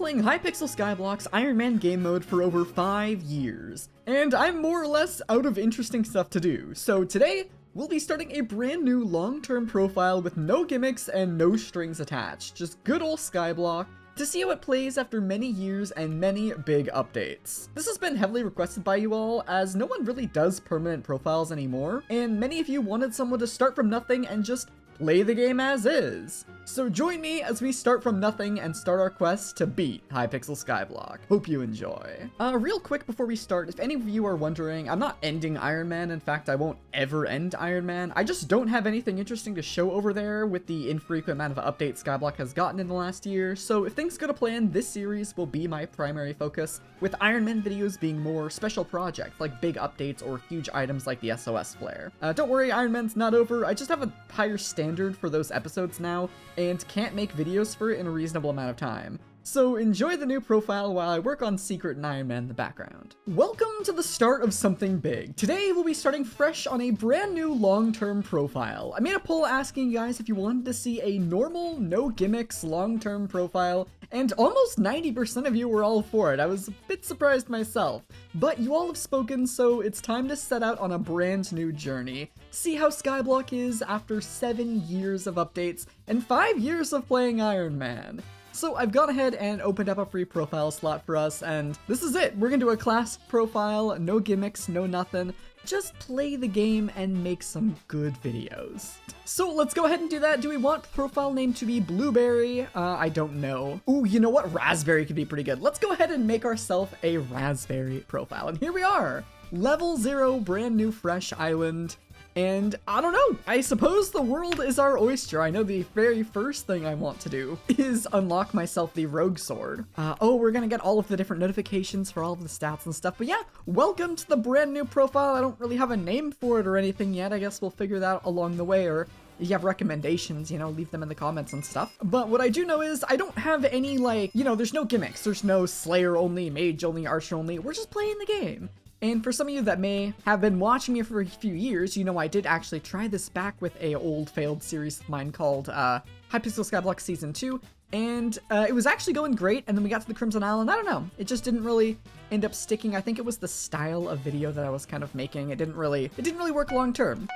playing Hypixel Skyblock's Iron Man game mode for over 5 years, and I'm more or less out of interesting stuff to do, so today, we'll be starting a brand new long-term profile with no gimmicks and no strings attached, just good old Skyblock, to see how it plays after many years and many big updates. This has been heavily requested by you all, as no one really does permanent profiles anymore, and many of you wanted someone to start from nothing and just play the game as is. So join me as we start from nothing and start our quest to beat Hypixel Skyblock. Hope you enjoy. Real quick before we start, if any of you are wondering, I'm not ending Iron Man. In fact, I won't ever end Iron Man. I just don't have anything interesting to show over there with the infrequent amount of updates Skyblock has gotten in the last year. So if things go to plan, this series will be my primary focus, with Iron Man videos being more special projects like big updates or huge items like the SOS flare. Don't worry, Iron Man's not over. I just have a higher standard for those episodes now, and can't make videos for it in a reasonable amount of time. So enjoy the new profile while I work on Secret and Iron Man in the background. Welcome to the start of something big. Today we'll be starting fresh on a brand new long-term profile. I made a poll asking you guys if you wanted to see a normal, no gimmicks, long-term profile, and almost 90% of you were all for it. I was a bit surprised myself, but you all have spoken, so it's time to set out on a brand new journey. See how Skyblock is after 7 years of updates and 5 years of playing Iron Man. So I've gone ahead and opened up a free profile slot for us, and this is it. We're gonna do a classic profile, no gimmicks, no nothing. Just play the game and make some good videos. So let's go ahead and do that. Do we want profile name to be Blueberry? I don't know. Ooh, you know what? Raspberry could be pretty good. Let's go ahead and make ourselves a Raspberry profile. And here we are. Level 0, brand new fresh island. And I don't know, I suppose the world is our oyster. I know the very first thing I want to do is unlock myself the rogue sword. Oh, we're gonna get all of the different notifications for all of the stats and stuff. But yeah, welcome to the brand new profile. I don't really have a name for it or anything yet. I guess we'll figure that out along the way, or if you have recommendations, you know, leave them in the comments and stuff. But what I do know is I don't have any, like, you know, there's no gimmicks. There's no Slayer only, Mage only, Archer only. We're just playing the game. And for some of you that may have been watching me for a few years, you know I did actually try this back with a old failed series of mine called Hypixel Skyblock Season 2, and it was actually going great, and then we got to the Crimson Island. I don't know, it just didn't really end up sticking. I think it was the style of video that I was kind of making. It didn't really work long term.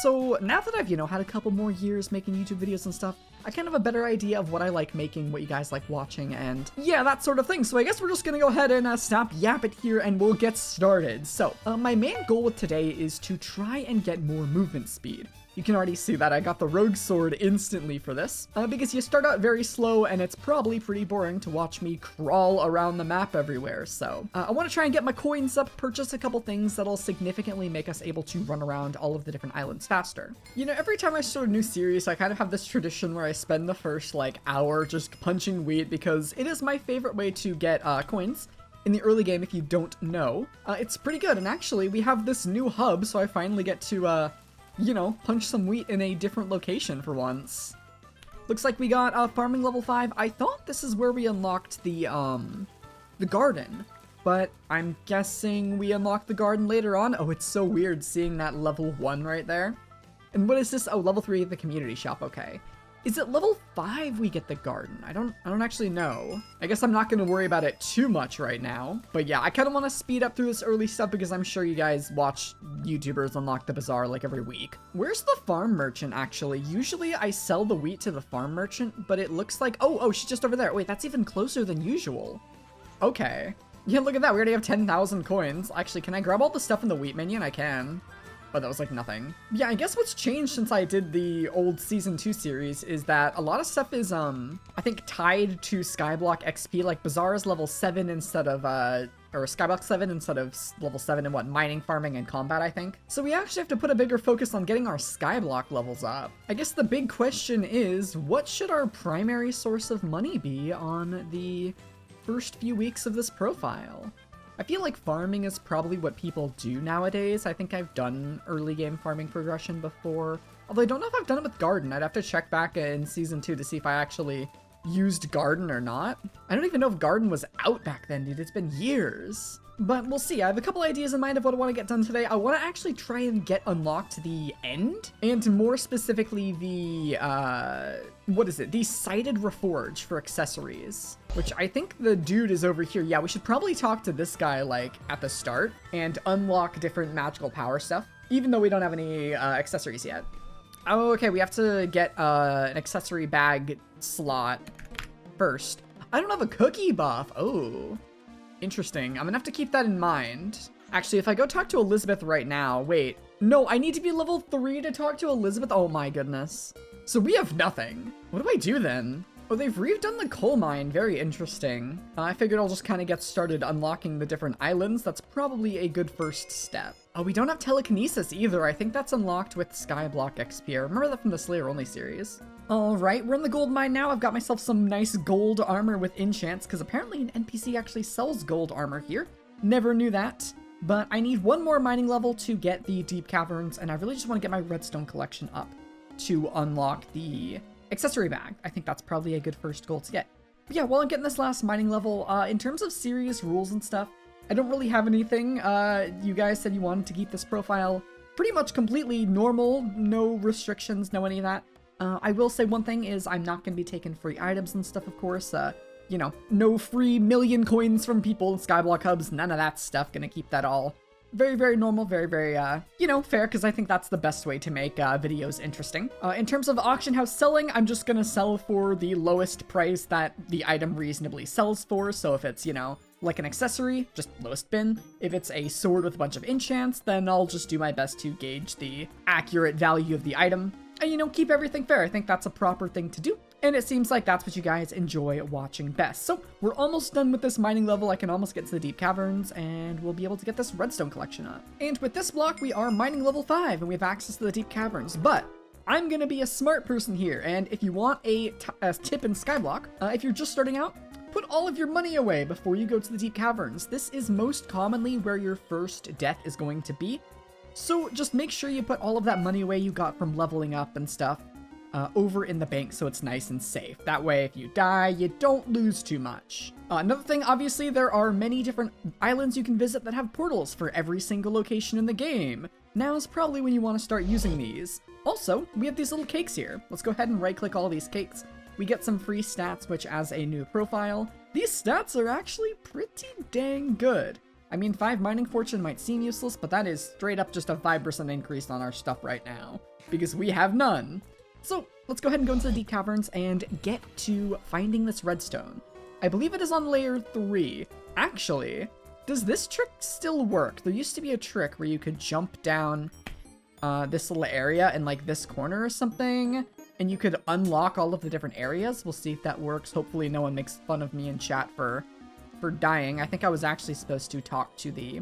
So now that I've, you know, had a couple more years making YouTube videos and stuff, I kind of have a better idea of what I like making, what you guys like watching, and yeah, that sort of thing. So I guess we're just gonna go ahead and stop yapping here and we'll get started. So my main goal with today is to try and get more movement speed. You can already see that I got the rogue sword instantly for this, because you start out very slow and it's probably pretty boring to watch me crawl around the map everywhere. So I want to try and get my coins up, purchase a couple things that'll significantly make us able to run around all of the different islands faster. You know, every time I start a new series, I kind of have this tradition where I spend the first like hour just punching wheat, because it is my favorite way to get coins in the early game. If you don't know, it's pretty good. And actually we have this new hub, so I finally get to you know, punch some wheat in a different location for once. Looks like we got farming level 5. I thought this is where we unlocked the garden, but I'm guessing we unlocked the garden later on. Oh, it's so weird seeing that level 1 right there. And what is this? Oh, level 3, the community shop. Okay. Is it level 5 we get the garden? I don't actually know. I guess I'm not going to worry about it too much right now. But yeah, I kind of want to speed up through this early stuff because I'm sure you guys watch YouTubers unlock the Bazaar like every week. Where's the farm merchant actually? Usually I sell the wheat to the farm merchant, but it looks like, oh, she's just over there. Wait, that's even closer than usual. Okay. Yeah, look at that. We already have 10,000 coins. Actually, can I grab all the stuff in the wheat minion? I can. Oh, that was like nothing. Yeah, I guess what's changed since I did the old Season 2 series is that a lot of stuff is, I think tied to Skyblock XP, like Bazaar is level 7 instead of, or Skyblock 7 instead of level 7 in what, mining, farming, and combat, I think. So we actually have to put a bigger focus on getting our Skyblock levels up. I guess the big question is, what should our primary source of money be on the first few weeks of this profile? I feel like farming is probably what people do nowadays. I think I've done early game farming progression before. Although I don't know if I've done it with garden. I'd have to check back in Season 2 to see if I actually used garden or not. I don't even know if garden was out back then, dude. It's been years. But we'll see. I have a couple ideas in mind of what I want to get done today. I want to actually try and get unlocked the end, and more specifically the what is it? The sighted reforge for accessories, which I think the dude is over here. Yeah, we should probably talk to this guy like at the start and unlock different magical power stuff, even though we don't have any accessories yet. Oh, okay, we have to get an accessory bag slot first. I don't have a cookie buff. Oh, interesting. I'm gonna have to keep that in mind. Actually, if I go talk to Elizabeth right now, wait, no, I need to be level 3 to talk to Elizabeth. Oh my goodness. So we have nothing. What do I do then? Oh, they've redone the coal mine. Very interesting. I figured I'll just kind of get started unlocking the different islands. That's probably a good first step. Oh, we don't have telekinesis either. I think that's unlocked with Skyblock XP. I remember that from the Slayer Only series. All right, we're in the gold mine now. I've got myself some nice gold armor with enchants, because apparently an NPC actually sells gold armor here. Never knew that. But I need one more mining level to get the deep caverns, and I really just want to get my redstone collection up to unlock the accessory bag. I think that's probably a good first goal to get. But yeah, while I'm getting this last mining level, in terms of serious rules and stuff, I don't really have anything. You guys said you wanted to keep this profile pretty much completely normal, no restrictions, no any of that. I will say one thing is I'm not going to be taking free items and stuff, of course. You know, no free million coins from people in Skyblock hubs, none of that stuff. Gonna keep that all very, very normal, very, very, you know, fair, because I think that's the best way to make videos interesting. In terms of auction house selling, I'm just gonna sell for the lowest price that the item reasonably sells for. So if it's, you know, like an accessory, just lowest bin. If it's a sword with a bunch of enchants, then I'll just do my best to gauge the accurate value of the item. And, you know, keep everything fair. I think that's a proper thing to do. And it seems like that's what you guys enjoy watching best. So we're almost done with this mining level. I can almost get to the deep caverns and we'll be able to get this redstone collection up. And with this block, we are mining level 5 and we have access to the deep caverns. But I'm going to be a smart person here. And if you want a tip in Skyblock, if you're just starting out, put all of your money away before you go to the deep caverns. This is most commonly where your first death is going to be. So just make sure you put all of that money away you got from leveling up and stuff over in the bank so it's nice and safe. That way, if you die, you don't lose too much. Another thing, obviously, there are many different islands you can visit that have portals for every single location in the game. Now is probably when you want to start using these. Also, we have these little cakes here. Let's go ahead and right-click all these cakes. We get some free stats, which as a new profile, these stats are actually pretty dang good. I mean, 5 mining fortune might seem useless, but that is straight up just a 5% increase on our stuff right now, because we have none. So let's go ahead and go into the deep caverns and get to finding this redstone. I believe it is on layer 3. Actually, does this trick still work? There used to be a trick where you could jump down this little area in like this corner or something, and you could unlock all of the different areas. We'll see if that works. Hopefully no one makes fun of me in chat for dying. I think I was actually supposed to talk to the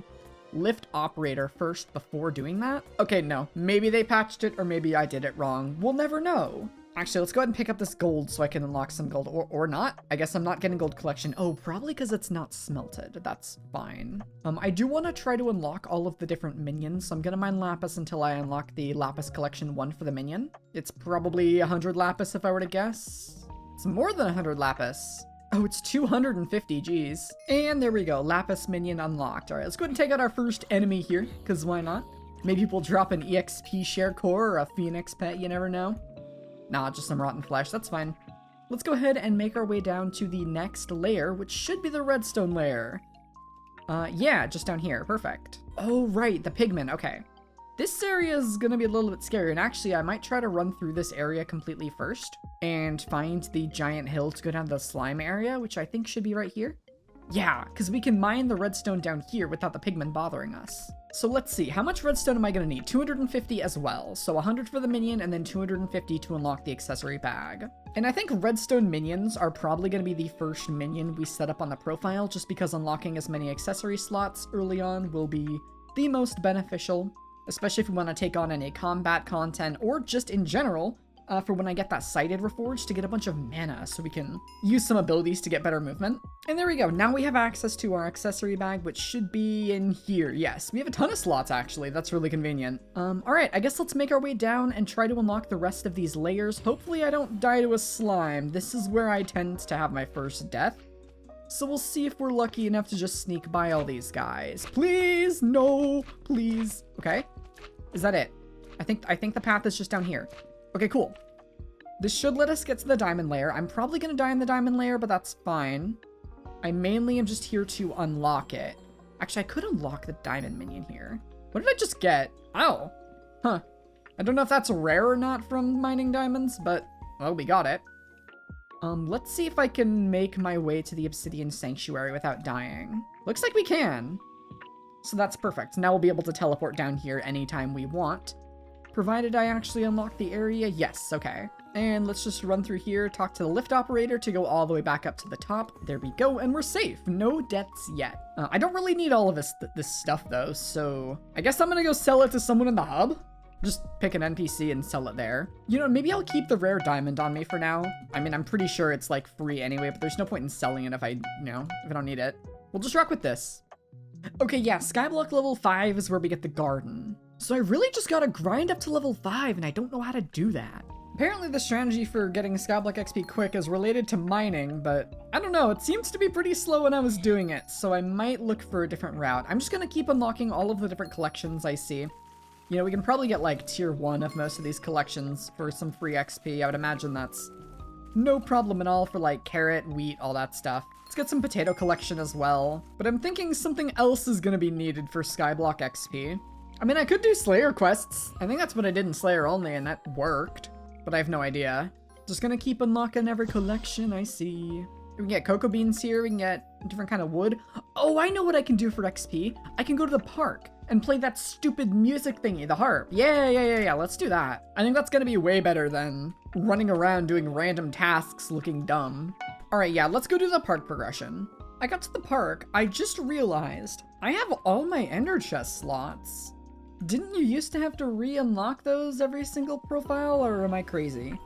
lift operator first before doing that. Okay, no. Maybe they patched it or maybe I did it wrong. We'll never know. Actually, let's go ahead and pick up this gold so I can unlock some gold. Or not. I guess I'm not getting gold collection. Oh, probably because it's not smelted. That's fine. I do want to try to unlock all of the different minions. So I'm going to mine lapis until I unlock the lapis collection 1 for the minion. It's probably 100 lapis if I were to guess. It's more than 100 lapis. Oh, it's 250, geez. And there we go, Lapis minion unlocked. All right, let's go ahead and take out our first enemy here, because why not? Maybe we'll drop an EXP share core or a Phoenix pet, you never know. Nah, just some rotten flesh, that's fine. Let's go ahead and make our way down to the next layer, which should be the redstone layer. Yeah, just down here, perfect. Oh, right, the pigmen, okay. This area is going to be a little bit scary, and actually I might try to run through this area completely first and find the giant hill to go down to the slime area, which I think should be right here. Yeah, because we can mine the redstone down here without the pigmen bothering us. So let's see, how much redstone am I going to need? 250 as well, so 100 for the minion and then 250 to unlock the accessory bag. And I think redstone minions are probably going to be the first minion we set up on the profile, just because unlocking as many accessory slots early on will be the most beneficial. Especially if we want to take on any combat content, or just in general, for when I get that sighted reforged to get a bunch of mana, so we can use some abilities to get better movement. And there we go, now we have access to our accessory bag, which should be in here. Yes, we have a ton of slots actually, that's really convenient. Alright, I guess let's make our way down and try to unlock the rest of these layers. Hopefully I don't die to a slime. This is where I tend to have my first death. So we'll see if we're lucky enough to just sneak by all these guys. Please, no, please. Okay, is that it? I think the path is just down here. Okay, cool. This should let us get to the diamond layer. I'm probably gonna die in the diamond layer, but that's fine. I mainly am just here to unlock it. Actually, I could unlock the diamond minion here. What did I just get? Oh, huh. I don't know if that's rare or not from mining diamonds, but, well, we got it. Let's see if I can make my way to the Obsidian Sanctuary without dying. Looks like we can. So that's perfect. Now we'll be able to teleport down here anytime we want. Provided I actually unlock the area. Yes, okay. And let's just run through here, talk to the lift operator to go all the way back up to the top. There we go, and we're safe. No deaths yet. I don't really need all of this stuff though, so I guess I'm gonna go sell it to someone in the hub. Just pick an NPC and sell it there. You know, maybe I'll keep the rare diamond on me for now. I mean, I'm pretty sure it's like free anyway, but there's no point in selling it if I don't need it. We'll just rock with this. Okay, yeah, Skyblock level 5 is where we get the garden. So I really just gotta grind up to level 5, and I don't know how to do that. Apparently the strategy for getting Skyblock XP quick is related to mining, but I don't know, it seems to be pretty slow when I was doing it, so I might look for a different route. I'm just gonna keep unlocking all of the different collections I see. You know, we can probably get like tier 1 of most of these collections for some free XP. I would imagine that's no problem at all for like carrot, wheat, all that stuff. Let's get some potato collection as well. But I'm thinking something else is gonna be needed for Skyblock XP. I mean, I could do Slayer quests. I think that's what I did in Slayer only, and that worked. But I have no idea. Just gonna keep unlocking every collection I see. We can get cocoa beans here, we can get different kind of wood. Oh, I know what I can do for XP. I can go to the park and play that stupid music thingy, the harp. Yeah, let's do that. I think that's gonna be way better than running around doing random tasks looking dumb. All right, yeah, let's go do the park progression. I got to the park, I just realized I have all my ender chest slots. Didn't you used to have to re-unlock those every single profile, or am I crazy?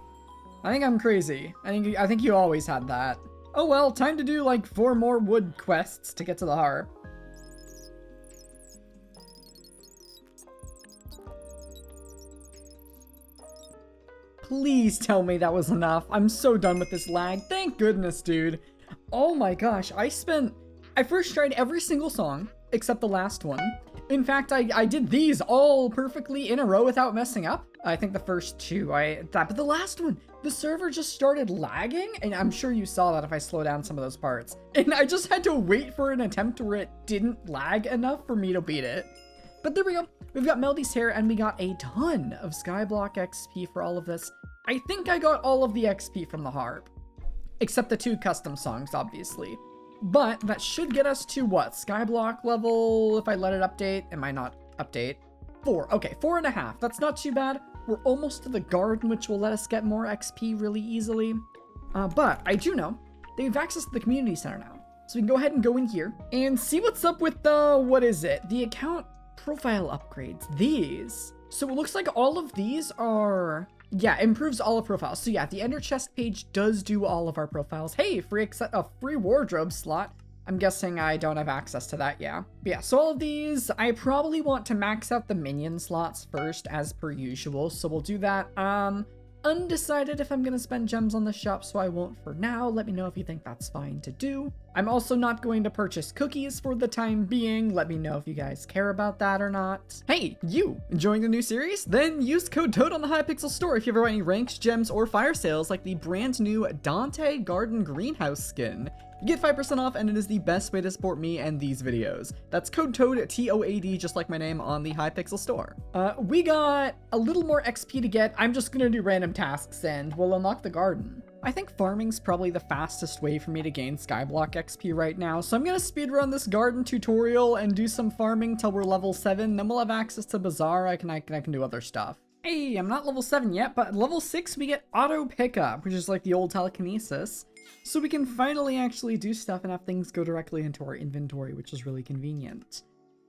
I think I'm crazy. I think you always had that. Oh well, time to do like 4 more wood quests to get to the harp. Please tell me that was enough. I'm so done with this lag. Thank goodness, dude. Oh my gosh, I first tried every single song except the last one. In fact, I did these all perfectly in a row without messing up. I think the first 2, but the last one, the server just started lagging, and I'm sure you saw that if I slow down some of those parts. And I just had to wait for an attempt where it didn't lag enough for me to beat it. But there we go. We've got Melody's hair, and we got a ton of Skyblock XP for all of this. I think I got all of the XP from the harp, except the 2 custom songs, obviously. But that should get us to what? Skyblock level, if I let it update. It might not update. 4. Okay, 4.5. That's not too bad. We're almost to the garden, which will let us get more XP really easily. But I do know they have access to the community center now. So we can go ahead and go in here and see what's up with the, what is it? The account profile upgrades. These. So it looks like all of these are, yeah, improves all of profiles. So yeah, the Ender Chest page does do all of our profiles. Hey, a free wardrobe slot. I'm guessing I don't have access to that, yeah. But yeah, so all of these, I probably want to max out the minion slots first as per usual. So we'll do that. Undecided if I'm gonna spend gems on the shop, so I won't for now. Let me know if you think that's fine to do. I'm also not going to purchase cookies for the time being. Let me know if you guys care about that or not. Hey, you enjoying the new series? Then use code TOAD on the Hypixel store if you ever want any ranks, gems, or fire sales like the brand new Dante Garden Greenhouse skin. You get 5% off, and it is the best way to support me and these videos. That's code TOAD, T-O-A-D, just like my name, on the Hypixel store. We got a little more XP to get. I'm just gonna do random tasks, and we'll unlock the garden. I think farming's probably the fastest way for me to gain Skyblock XP right now, so I'm gonna speedrun this garden tutorial and do some farming till we're level 7, then we'll have access to Bazaar. I can do other stuff. Hey, I'm not level 7 yet, but level 6 we get auto pickup, which is like the old telekinesis. So we can finally actually do stuff and have things go directly into our inventory, which is really convenient.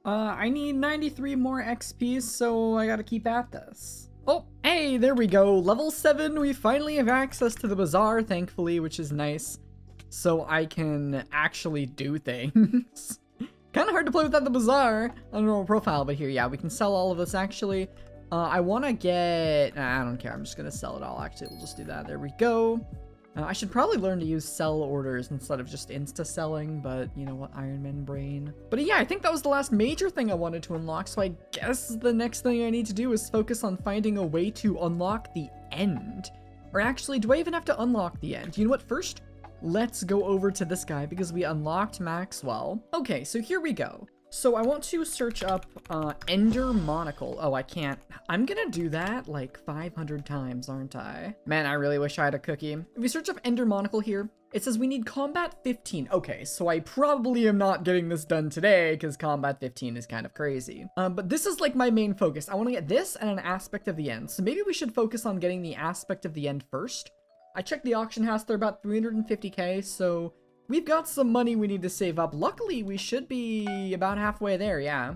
I need 93 more XP, so I gotta keep at this. Oh, hey, there we go. Level 7, we finally have access to the Bazaar, thankfully, which is nice. So I can actually do things. Kind of hard to play without the Bazaar on normal profile, but here, yeah, we can sell all of this, actually. I want to get... I don't care, I'm just gonna sell it all, actually. We'll just do that. There we go. I should probably learn to use sell orders instead of just insta-selling, but you know what, Iron Man brain. But yeah, I think that was the last major thing I wanted to unlock, so I guess the next thing I need to do is focus on finding a way to unlock the end. Or actually, do I even have to unlock the end? You know what? First, let's go over to this guy because we unlocked Maxwell. Okay, so here we go. So I want to search up Ender Monocle. Oh, I can't. I'm gonna do that like 500 times, aren't I? Man, I really wish I had a cookie. If we search up Ender Monocle here, it says we need combat 15. Okay, so I probably am not getting this done today because combat 15 is kind of crazy. But this is like my main focus. I want to get this and an aspect of the end. So maybe we should focus on getting the aspect of the end first. I checked the auction house. They're about 350k, so we've got some money we need to save up. Luckily, we should be about halfway there, yeah.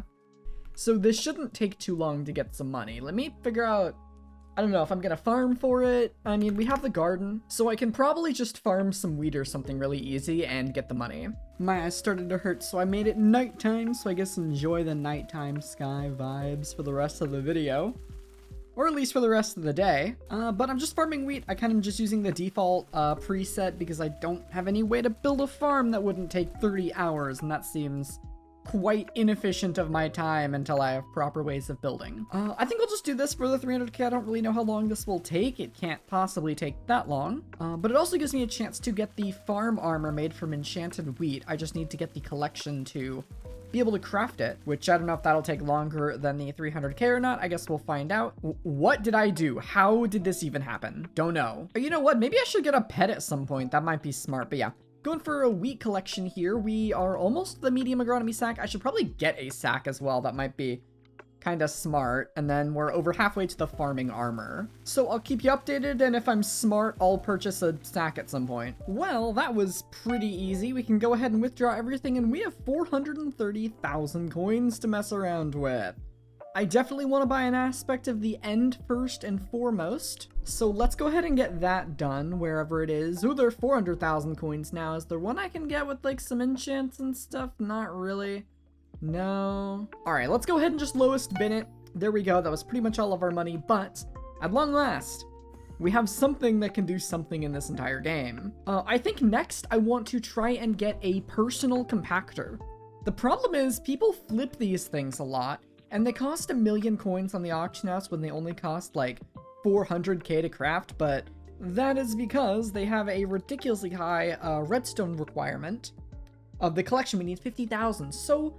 So this shouldn't take too long to get some money. Let me figure out, I don't know if I'm gonna farm for it. I mean, we have the garden, so I can probably just farm some wheat or something really easy and get the money. My eyes started to hurt, so I made it nighttime, so I guess enjoy the nighttime sky vibes for the rest of the video. Or at least for the rest of the day. But I'm just farming wheat. I kind of just using the default preset because I don't have any way to build a farm that wouldn't take 30 hours, and that seems quite inefficient of my time until I have proper ways of building. I think I'll just do this for the 300k. I don't really know how long this will take. It can't possibly take that long. But it also gives me a chance to get the farm armor made from enchanted wheat. I just need to get the collection to be able to craft it, which I don't know if that'll take longer than the 300k or not. I guess we'll find out. What did I do? How did this even happen? Don't know. You know what? Maybe I should get a pet at some point. That might be smart, but yeah. Going for a wheat collection here. We are almost the medium agronomy sack. I should probably get a sack as well. That might be kind of smart. And then we're over halfway to the farming armor. So I'll keep you updated, and if I'm smart, I'll purchase a sack at some point. Well, that was pretty easy. We can go ahead and withdraw everything, and we have 430,000 coins to mess around with. I definitely want to buy an aspect of the end first and foremost. So let's go ahead and get that done wherever it is. Ooh, there are 400,000 coins now. Is there one I can get with like some enchants and stuff? Not really. No. All right, let's go ahead and just lowest bin it. There we go. That was pretty much all of our money, but at long last, we have something that can do something in this entire game. I think next I want to try and get a personal compactor. The problem is people flip these things a lot, and they cost 1,000,000 coins on the auction house when they only cost like 400k to craft, but that is because they have a ridiculously high redstone requirement. Of the collection, we need 50,000, so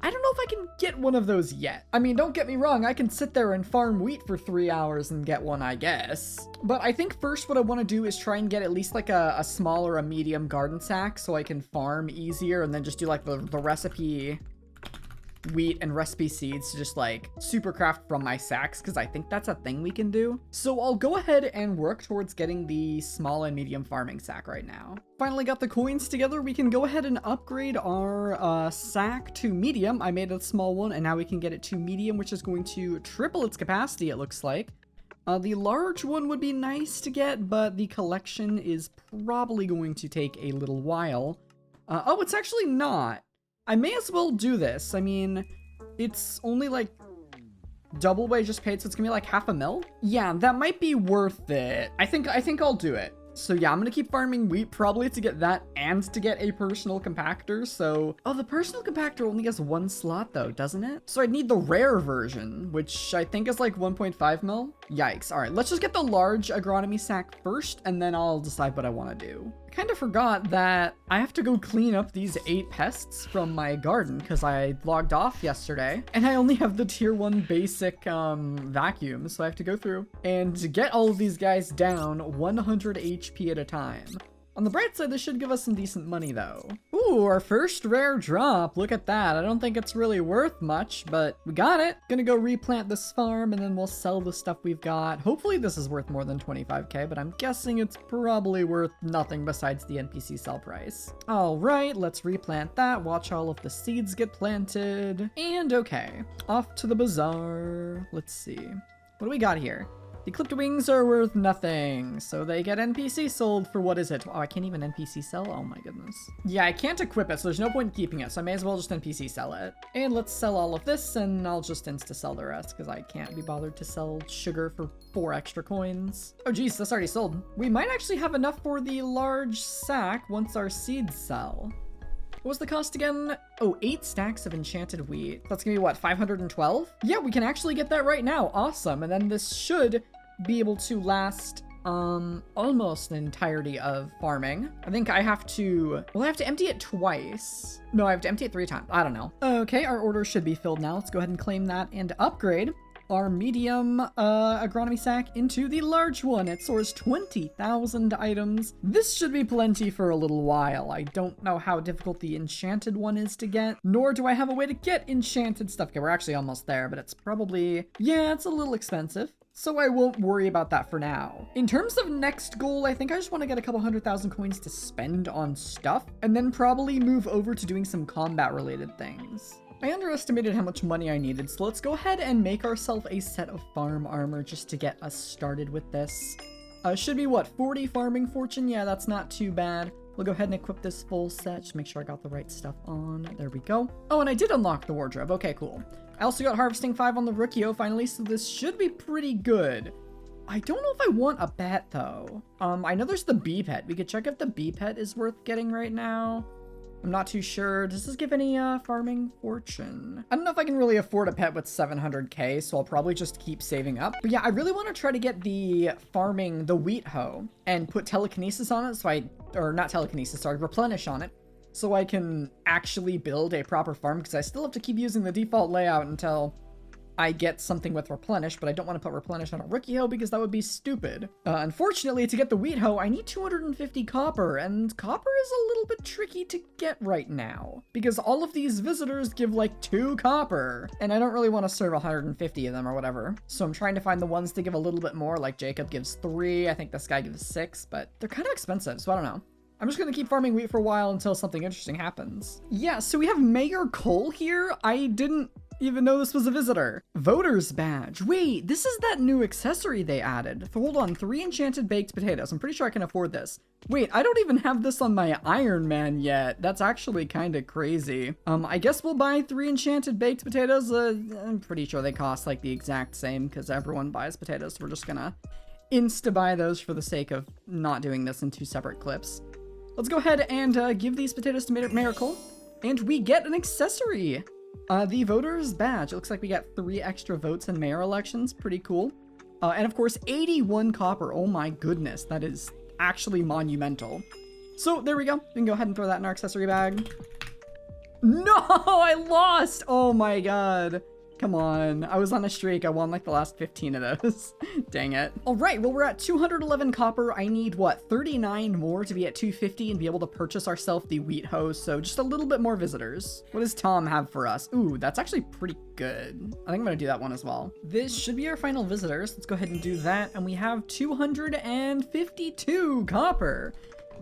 I don't know if I can get one of those yet. I mean, don't get me wrong, I can sit there and farm wheat for 3 hours and get one, I guess. But I think first what I want to do is try and get at least like a small or a medium garden sack so I can farm easier, and then just do like the recipe wheat and recipe seeds to just like super craft from my sacks, because I think that's a thing we can do. So I'll go ahead and work towards getting the small and medium farming sack right now. Finally got the coins together. We can go ahead and upgrade our sack to medium. I made a small one, and now we can get it to medium, which is going to triple its capacity, it looks like. The large one would be nice to get, but the collection is probably going to take a little while. Oh, it's actually not. I may as well do this. I mean, it's only like double what I just paid, so it's gonna be like 500,000. Yeah, that might be worth it. I think I'll do it. So yeah, I'm gonna keep farming wheat probably to get that and to get a personal compactor. So, oh, the personal compactor only has one slot though, doesn't it? So I'd need the rare version, which I think is like 1.5 mil. Yikes. All right, let's just get the large agronomy sack first, and then I'll decide what I want to do. I kind of forgot that I have to go clean up these 8 pests from my garden because I logged off yesterday, and I only have the tier 1 basic vacuum, so I have to go through and get all of these guys down 100 HP at a time. On the bright side, this should give us some decent money though. Ooh, our first rare drop. Look at that. I don't think it's really worth much, but we got it. Gonna go replant this farm, and then we'll sell the stuff we've got. Hopefully this is worth more than 25k, but I'm guessing it's probably worth nothing besides the NPC sell price. All right, let's replant that. Watch all of the seeds get planted. And okay, off to the bazaar. Let's see. What do we got here? The clipped wings are worth nothing, so they get NPC sold for, what is it? Oh, I can't even NPC sell? Oh my goodness. Yeah, I can't equip it, so there's no point in keeping it, so I may as well just NPC sell it. And let's sell all of this, and I'll just insta-sell the rest, because I can't be bothered to sell sugar for 4 extra coins. Oh geez, that's already sold. We might actually have enough for the large sack once our seeds sell. What was the cost again? Oh, 8 stacks of enchanted wheat. That's gonna be what, 512? Yeah, we can actually get that right now. Awesome. And then this should be able to last almost an entirety of farming. I think I have to, well, I have to empty it twice. No, I have to empty it 3 times. I don't know. Okay, our order should be filled now. Let's go ahead and claim that and upgrade our medium agronomy sack into the large one. It stores 20,000 items. This should be plenty for a little while. I don't know how difficult the enchanted one is to get, nor do I have a way to get enchanted stuff. Okay, we're actually almost there, but it's probably, yeah, it's a little expensive. So I won't worry about that for now. In terms of next goal, I think I just want to get a couple 100,000 coins to spend on stuff, and then probably move over to doing some combat related things. I underestimated how much money I needed, so let's go ahead and make ourselves a set of farm armor just to get us started with this. Should be what, 40 farming fortune? Yeah, that's not too bad. We'll go ahead and equip this full set, just make sure I got the right stuff on. There we go. Oh, and I did unlock the wardrobe. Okay, cool. I also got harvesting 5 on the Rookie-O finally, so this should be pretty good. I don't know if I want a pet though. I know there's the bee pet. We could check if the bee pet is worth getting right now. I'm not too sure. Does this give any farming fortune? I don't know if I can really afford a pet with 700k, so I'll probably just keep saving up. But yeah, I really want to try to get the farming, the wheat hoe, and put telekinesis on it, so or not telekinesis, sorry, replenish on it, so I can actually build a proper farm, because I still have to keep using the default layout until I get something with replenish, but I don't want to put replenish on a rookie hoe because that would be stupid. Unfortunately, to get the wheat hoe, I need 250 copper, and copper is a little bit tricky to get right now because all of these visitors give like 2 copper, and I don't really want to serve 150 of them or whatever. So I'm trying to find the ones that give a little bit more, like Jacob gives 3, I think this guy gives 6, but they're kind of expensive, so I don't know. I'm just gonna keep farming wheat for a while until something interesting happens. Yeah, so we have Mayor Cole here. I didn't even know this was a visitor. Voter's badge. Wait, this is that new accessory they added. Hold on, 3 enchanted baked potatoes. I'm pretty sure I can afford this. Wait, I don't even have this on my Iron Man yet. That's actually kind of crazy. I guess we'll buy 3 enchanted baked potatoes. I'm pretty sure they cost like the exact same because everyone buys potatoes. So we're just gonna insta-buy those for the sake of not doing this in 2 separate clips. Let's go ahead and give these potatoes to Mayor Cole, and we get an accessory. The voter's badge. It looks like we got 3 extra votes in mayor elections. Pretty cool. And of course, 81 copper. Oh my goodness, that is actually monumental. So there we go. We can go ahead and throw that in our accessory bag. No, I lost. Oh my god. Come on, I was on a streak. I won like the last 15 of those. Dang it. All right, well, we're at 211 copper. I need, what, 39 more to be at 250 and be able to purchase ourselves the wheat hoe, so just a little bit more visitors. What does Tom have for us? Ooh, that's actually pretty good. I think I'm gonna do that one as well. This should be our final visitors. Let's go ahead and do that, and we have 252 copper.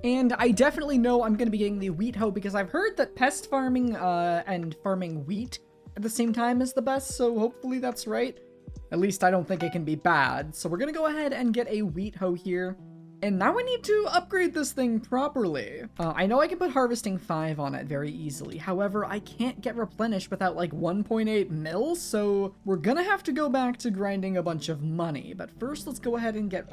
And I definitely know I'm gonna be getting the wheat hoe because I've heard that pest farming and farming wheat at the same time is the best, so hopefully that's right. At least I don't think it can be bad. So we're gonna go ahead and get a wheat hoe here. And now I need to upgrade this thing properly. I know I can put harvesting 5 on it very easily. However, I can't get replenished without like 1.8 mils, so we're gonna have to go back to grinding a bunch of money. But first, let's go ahead and get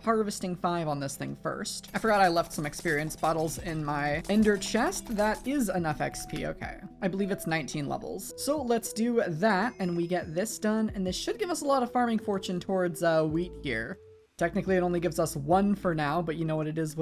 harvesting 5 on this thing first. I forgot I left some experience bottles in my ender chest. That is enough XP, okay. I believe it's 19 levels. So let's do that, and we get this done, and this should give us a lot of farming fortune towards wheat here. Technically, it only gives us 1 for now, but you know what it is.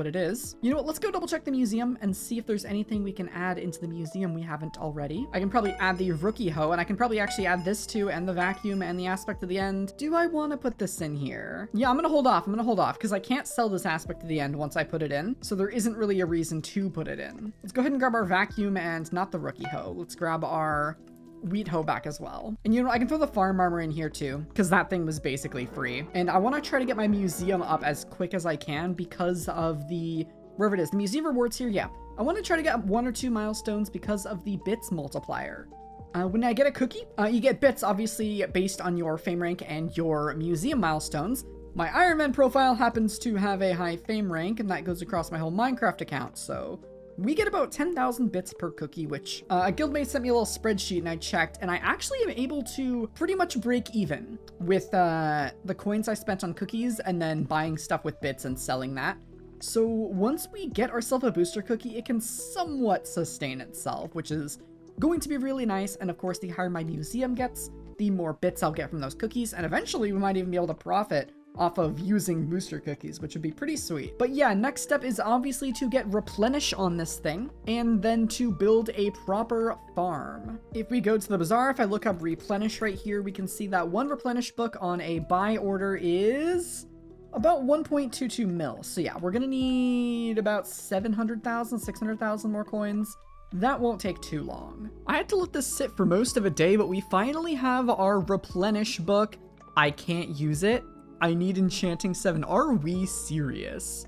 You know what, let's go double check the museum and see if there's anything we can add into the museum we haven't already. I can probably add the rookie hoe, and I can probably actually add this too, and the vacuum, and the aspect of the end. Do I want to put this in here? Yeah, I'm gonna hold off, because I can't sell this aspect of the end once I put it in, so there isn't really a reason to put it in. Let's go ahead and grab our vacuum and not the rookie hoe. Let's grab our wheat hoe back as well. And you know, I can throw the farm armor in here too, because that thing was basically free. And I want to try to get my museum up as quick as I can because of the, wherever it is, the museum rewards here, yeah. I want to try to get 1 or 2 milestones because of the bits multiplier. When I get a cookie, you get bits obviously based on your fame rank and your museum milestones. My Iron Man profile happens to have a high fame rank, and that goes across my whole Minecraft account, so we get about 10,000 bits per cookie, which a guildmate sent me a little spreadsheet and I checked, and I actually am able to pretty much break even with the coins I spent on cookies and then buying stuff with bits and selling that. So once we get ourselves a booster cookie, it can somewhat sustain itself, which is going to be really nice. And of course, the higher my museum gets, the more bits I'll get from those cookies, and eventually we might even be able to profit off of using booster cookies, which would be pretty sweet. But yeah, next step is obviously to get replenish on this thing and then to build a proper farm. If we go to the bazaar, if I look up replenish right here, we can see that one replenish book on a buy order is about 1.22 mil. So yeah, we're gonna need about 700,000, 600,000 more coins. That won't take too long. I had to let this sit for most of a day, but we finally have our replenish book. I can't use it. I need enchanting 7. Are we serious?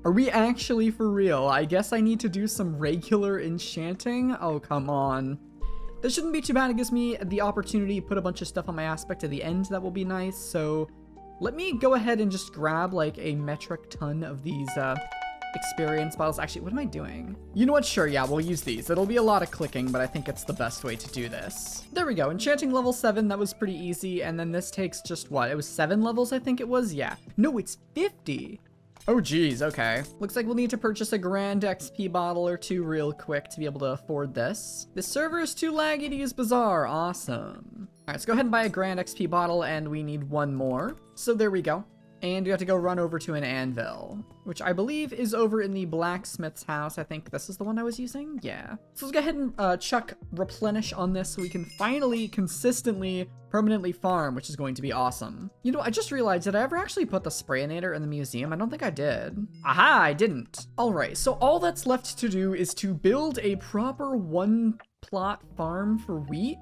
Are we actually for real? I guess I need to do some regular enchanting. Oh, come on. This shouldn't be too bad. It gives me the opportunity to put a bunch of stuff on my aspect at the end. That will be nice. So let me go ahead and just grab like a metric ton of these experience bottles. Actually, what am I doing? You know what? Sure, yeah, we'll use these. It'll be a lot of clicking, but I think it's the best way to do this. There we go. Enchanting level 7. That was pretty easy. And then this takes just what? It was 7 levels, I think it was. Yeah. No, it's 50. Oh, geez. Okay. Looks like we'll need to purchase a grand XP bottle or 2 real quick to be able to afford this. This server is too laggy to use Bazaar. Awesome. All right, let's go ahead and buy a grand XP bottle, and we need 1 more. So there we go. And we have to go run over to an anvil, which I believe is over in the blacksmith's house. I think this is the one I was using. Yeah. So let's go ahead and chuck replenish on this so we can finally consistently permanently farm, which is going to be awesome. You know, I just realized, did I ever actually put the sprayinator in the museum? I don't think I did. Aha, I didn't. All right, so all that's left to do is to build a proper 1-plot farm for wheat.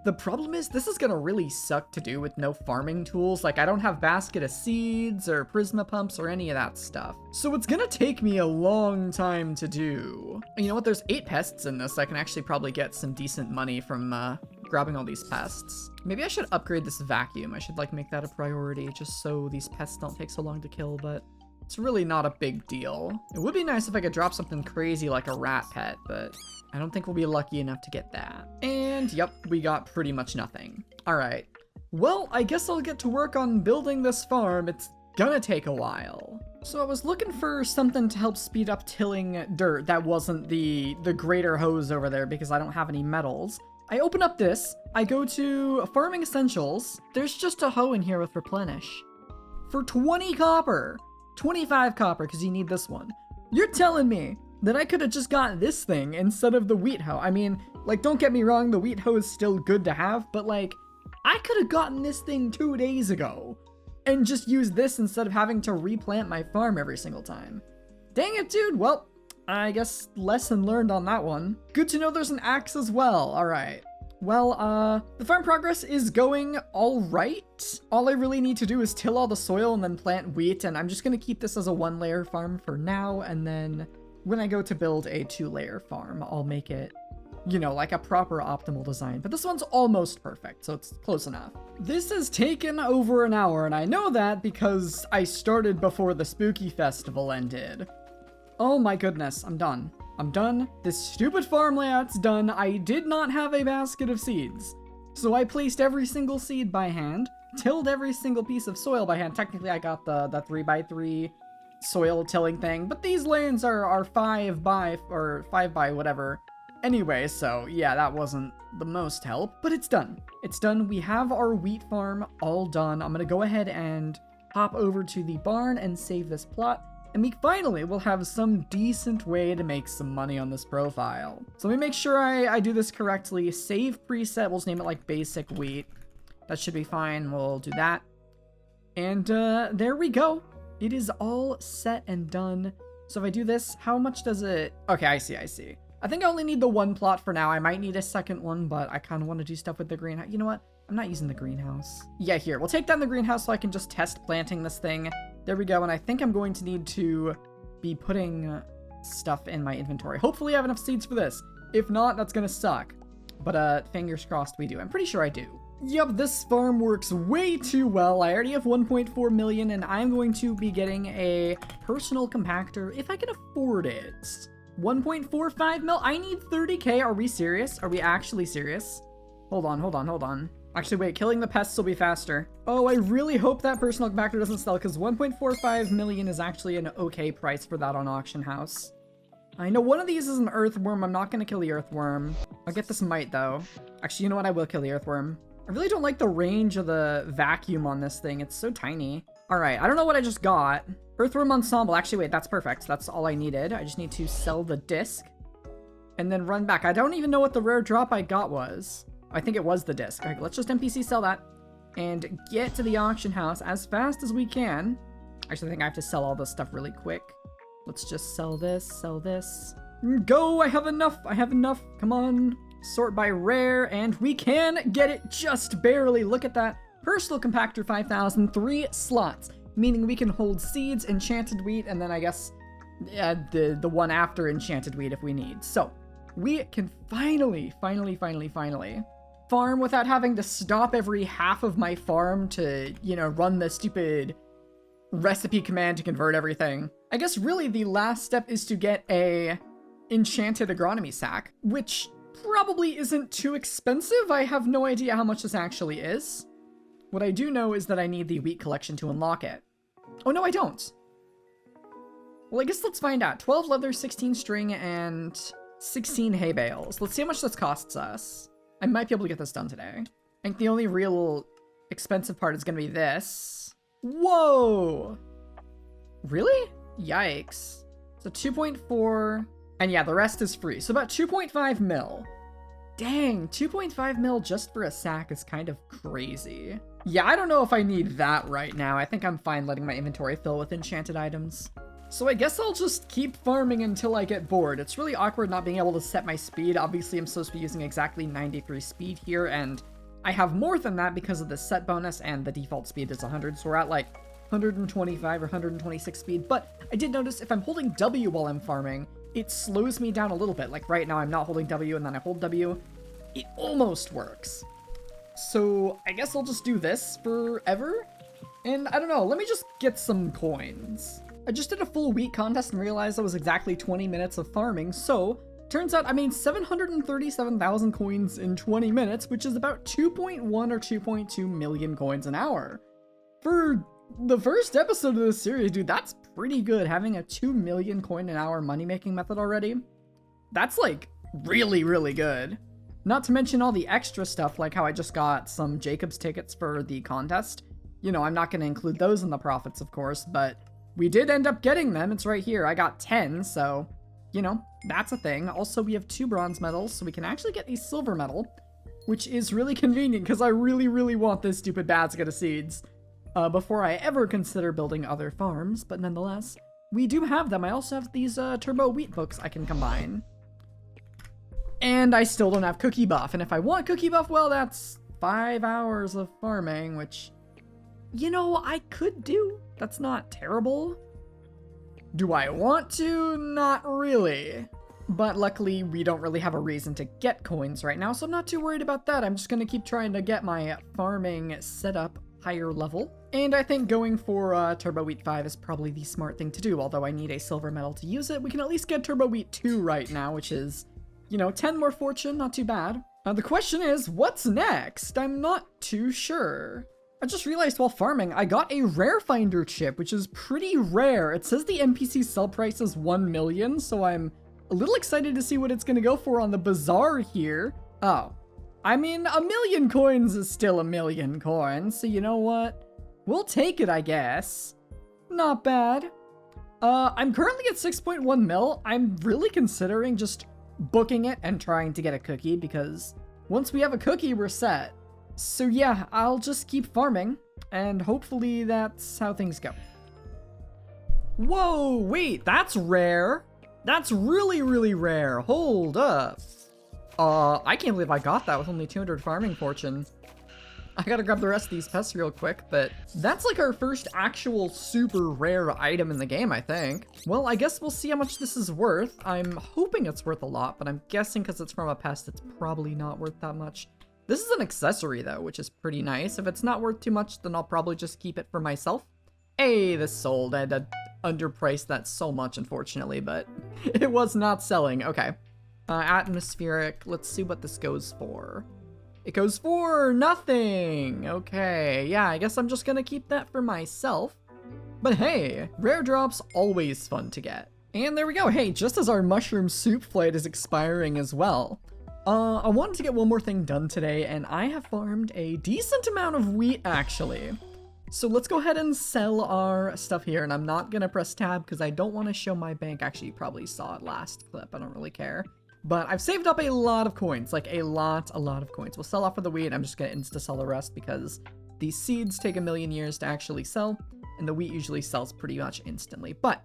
The problem is, this is gonna really suck to do with no farming tools. Like, I don't have basket of seeds or prisma pumps or any of that stuff. So it's gonna take me a long time to do. You know what? There's 8 pests in this. I can actually probably get some decent money from grabbing all these pests. Maybe I should upgrade this vacuum. I should like make that a priority just so these pests don't take so long to kill, but it's really not a big deal. It would be nice if I could drop something crazy like a rat pet, but I don't think we'll be lucky enough to get that. And yep, we got pretty much nothing. All right. Well, I guess I'll get to work on building this farm. It's gonna take a while. So I was looking for something to help speed up tilling dirt that wasn't the greater hose over there because I don't have any metals. I open up this, I go to farming essentials. There's just a hoe in here with replenish. For 20 copper, 25 copper because you need this one. You're telling me that I could have just got this thing instead of the wheat hoe. I mean, like, don't get me wrong, the wheat hoe is still good to have, but like, I could have gotten this thing 2 days ago and just used this instead of having to replant my farm every single time. Dang it, dude. Well, I guess lesson learned on that one. Good to know there's an axe as well. All right. Well, the farm progress is going all right. All I really need to do is till all the soil and then plant wheat, and I'm just gonna keep this as a 1-layer farm for now, and then when I go to build a 2-layer farm, I'll make it, you know, like a proper optimal design. But this one's almost perfect, so it's close enough. This has taken over an hour, and I know that because I started before the spooky festival ended. Oh my goodness, I'm done. I'm done. This stupid farm layout's done. I did not have a basket of seeds. So I placed every single seed by hand, tilled every single piece of soil by hand. Technically, I got the 3x3 soil tilling thing, but these lanes are 5 by whatever. Anyway, so yeah, that wasn't the most help, but it's done. It's done. We have our wheat farm all done. I'm gonna go ahead and hop over to the barn and save this plot, and we finally will have some decent way to make some money on this profile. So let me make sure I do this correctly. Save preset, we'll just name it like basic wheat. That should be fine. We'll do that. And there we go. It is all set and done. So if I do this, how much does it... Okay, I see. I think I only need the 1 plot for now. I might need a second one, but I kind of want to do stuff with the greenhouse. You know what? I'm not using the greenhouse. Yeah, here. We'll take down the greenhouse so I can just test planting this thing. There we go. And I think I'm going to need to be putting stuff in my inventory. Hopefully I have enough seeds for this. If not, that's going to suck. But fingers crossed we do. I'm pretty sure I do. Yup, this farm works way too well. I already have 1.4 million, and I'm going to be getting a personal compactor if I can afford it. 1.45 mil? I need 30k. Are we serious? Are we actually serious? Hold on. Actually, wait, killing the pests will be faster. Oh, I really hope that personal compactor doesn't sell, because 1.45 million is actually an okay price for that on Auction House. I know one of these is an earthworm. I'm not going to kill the earthworm. I'll get this mite, though. Actually, you know what? I will kill the earthworm. I really don't like the range of the vacuum on this thing. It's so tiny. Alright, I don't know what I just got. Earthworm Ensemble. Actually, wait, that's perfect. That's all I needed. I just need to sell the disc. And then run back. I don't even know what the rare drop I got was. I think it was the disc. Okay, let's just NPC sell that. And get to the auction house as fast as we can. Actually, I think I have to sell all this stuff really quick. Let's just sell this, Go! I have enough! I have enough! Come on! Sort by rare, and we can get it just barely! Look at that! Personal Compactor 5000, 3 slots, meaning we can hold seeds, enchanted wheat, and then I guess the one after enchanted wheat if we need. So, we can finally farm without having to stop every half of my farm to, you know, run the stupid recipe command to convert everything. I guess really the last step is to get a enchanted agronomy sack, which probably isn't too expensive. I have no idea how much this actually is. What I do know is that I need the wheat collection to unlock it. Oh no, I don't. Well, I guess let's find out. 12 leather, 16 string, and 16 hay bales. Let's see how much this costs us. I might be able to get this done today. I think the only real expensive part is going to be this. Whoa! Really? Yikes. So 2.4, and yeah, the rest is free. So about 2.5 mil. Dang, 2.5 mil just for a sack is kind of crazy. Yeah, I don't know if I need that right now. I think I'm fine letting my inventory fill with enchanted items. So I guess I'll just keep farming until I get bored. It's really awkward not being able to set my speed. Obviously, I'm supposed to be using exactly 93 speed here, and I have more than that because of the set bonus, and the default speed is 100, so we're at like 125 or 126 speed. But I did notice if I'm holding W while I'm farming, it slows me down a little bit. Like right now, I'm not holding W, and then I hold W. It almost works. So I guess I'll just do this forever. And I don't know, let me just get some coins. I just did a full wheat contest and realized that was exactly 20 minutes of farming, so turns out I made 737,000 coins in 20 minutes, which is about 2.1 or 2.2 million coins an hour. For the first episode of this series, dude, that's pretty good, having a 2 million coin an hour money-making method already. That's like really, really good. Not to mention all the extra stuff, like how I just got some Jacob's tickets for the contest. You know, I'm not going to include those in the profits, of course, but we did end up getting them. It's right here. I got 10, so, you know, that's a thing. Also, we have 2 bronze medals, so we can actually get a silver medal, which is really convenient because I really, really want this stupid basket of seeds before I ever consider building other farms. But nonetheless, we do have them. I also have these turbo wheat books I can combine. And I still don't have cookie buff. And if I want cookie buff, well, that's 5 hours of farming, which, you know, I could do. That's not terrible. Do I want to? Not really. But luckily, we don't really have a reason to get coins right now, so I'm not too worried about that. I'm just going to keep trying to get my farming set up higher level. And I think going for Turbo Wheat 5 is probably the smart thing to do, although I need a silver medal to use it. We can at least get Turbo Wheat 2 right now, which is, you know, 10 more fortune, not too bad. The question is, what's next? I'm not too sure. I just realized while farming, I got a rare finder chip, which is pretty rare. It says the NPC sell price is 1 million, so I'm a little excited to see what it's gonna go for on the Bazaar here. Oh, I mean, 1 million coins is still 1 million coins, so you know what? We'll take it, I guess. Not bad. I'm currently at 6.1 mil. I'm really considering just booking it and trying to get a cookie, because once we have a cookie, we're set. So yeah, I'll just keep farming, and hopefully that's how things go. Whoa, wait, that's rare. That's really, really rare. Hold up. I can't believe I got that with only 200 farming fortune. I gotta grab the rest of these pests real quick, but that's like our first actual super rare item in the game, I think. Well, I guess we'll see how much this is worth. I'm hoping it's worth a lot, but I'm guessing because it's from a pest, it's probably not worth that much. This is an accessory though, which is pretty nice. If it's not worth too much, then I'll probably just keep it for myself. Hey, this sold. I had to underprice that so much, unfortunately, but it was not selling. Okay. Atmospheric. Let's see what this goes for. It goes for nothing. Okay. Yeah, I guess I'm just gonna keep that for myself. But hey, rare drops always fun to get. And there we go. Hey, just as our mushroom soup flight is expiring as well. I wanted to get one more thing done today, and I have farmed a decent amount of wheat, actually. So let's go ahead and sell our stuff here, and I'm not gonna press tab because I don't want to show my bank. Actually, you probably saw it last clip, I don't really care. But I've saved up a lot of coins, like a lot of coins. We'll sell off for the wheat, I'm just gonna insta-sell the rest because these seeds take a million years to actually sell, and the wheat usually sells pretty much instantly. But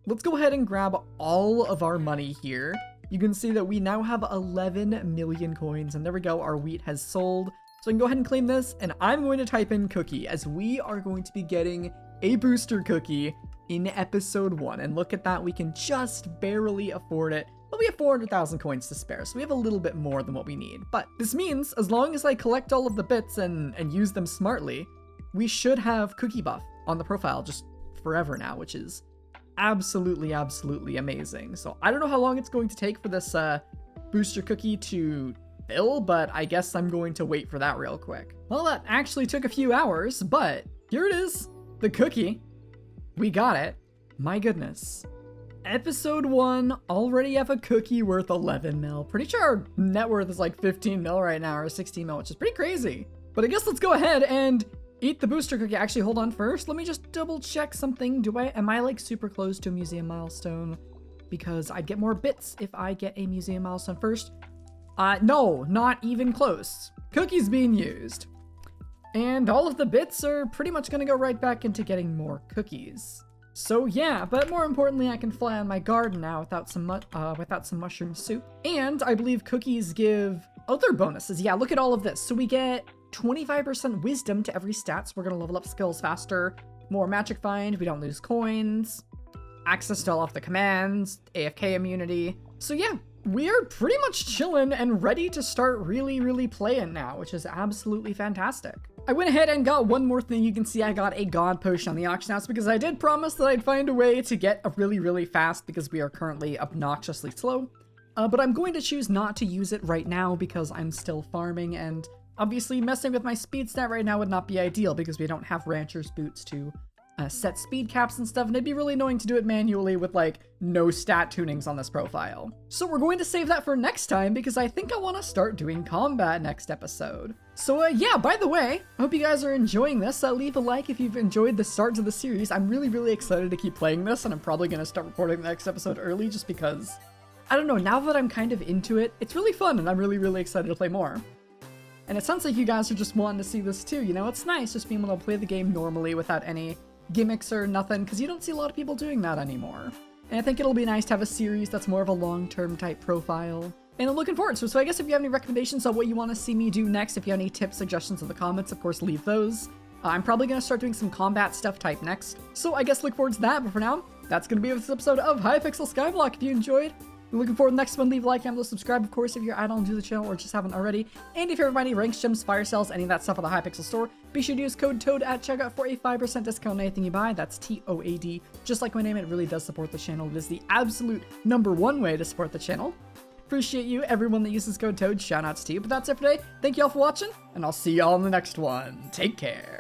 let's go ahead and grab all of our money here. You can see that we now have 11 million coins, and there we go, our wheat has sold. So I can go ahead and claim this, and I'm going to type in cookie, as we are going to be getting a booster cookie in episode 1. And look at that, we can just barely afford it, but we have 400,000 coins to spare, so we have a little bit more than what we need. But this means, as long as I collect all of the bits and use them smartly, we should have cookie buff on the profile just forever now, which is absolutely amazing. So I don't know how long it's going to take for this booster cookie to fill, but I guess I'm going to wait for that real quick. Well, that actually took a few hours, but here it is, the cookie. We got it. My goodness. Episode 1 already have a cookie worth 11 mil. Pretty sure our net worth is like 15 mil right now, or 16 mil, which is pretty crazy. But I guess let's go ahead and eat the booster cookie. Actually, hold on first. Let me just double check something. Am I like super close to a museum milestone? Because I'd get more bits if I get a museum milestone first. No, not even close. Cookies being used. And all of the bits are pretty much gonna go right back into getting more cookies. So yeah, but more importantly, I can fly on my garden now without some mushroom soup. And I believe cookies give other bonuses. Yeah, look at all of this. So we get 25% wisdom to every stat, so we're gonna level up skills faster. More magic find, we don't lose coins. Access to all of the commands, AFK immunity. So yeah, we are pretty much chilling and ready to start really playing now, which is absolutely fantastic. I went ahead and got one more thing. You can see I got a god potion on the auction house because I did promise that I'd find a way to get a really fast because we are currently obnoxiously slow. But I'm going to choose not to use it right now because I'm still farming, and obviously messing with my speed stat right now would not be ideal because we don't have rancher's boots to set speed caps and stuff, and it'd be really annoying to do it manually with like no stat tunings on this profile. So we're going to save that for next time because I think I want to start doing combat next episode. So yeah, by the way, I hope you guys are enjoying this. Leave a like if you've enjoyed the start to the series. I'm really excited to keep playing this, and I'm probably going to start recording the next episode early just because, I don't know, now that I'm kind of into it, it's really fun and I'm really excited to play more. And it sounds like you guys are just wanting to see this too, you know, it's nice just being able to play the game normally without any gimmicks or nothing, because you don't see a lot of people doing that anymore. And I think it'll be nice to have a series that's more of a long-term type profile. And I'm looking forward to it. So I guess if you have any recommendations on what you want to see me do next, if you have any tips, suggestions in the comments, of course, leave those. I'm probably going to start doing some combat stuff type next. So I guess look forward to that, but for now, that's going to be this episode of Hypixel Skyblock. If you enjoyed, we're looking forward to the next one. Leave a like and subscribe, of course, if you're add-on to the channel or just haven't already. And if you're finding ranks, gems, fire cells, any of that stuff at the Hypixel store, be sure to use code TOAD at checkout for a 5% discount on anything you buy. That's TOAD. Just like my name, it really does support the channel. It is the absolute #1 way to support the channel. Appreciate you, everyone that uses code TOAD. Shout outs to you. But that's it for today. Thank you all for watching, and I'll see y'all in the next one. Take care.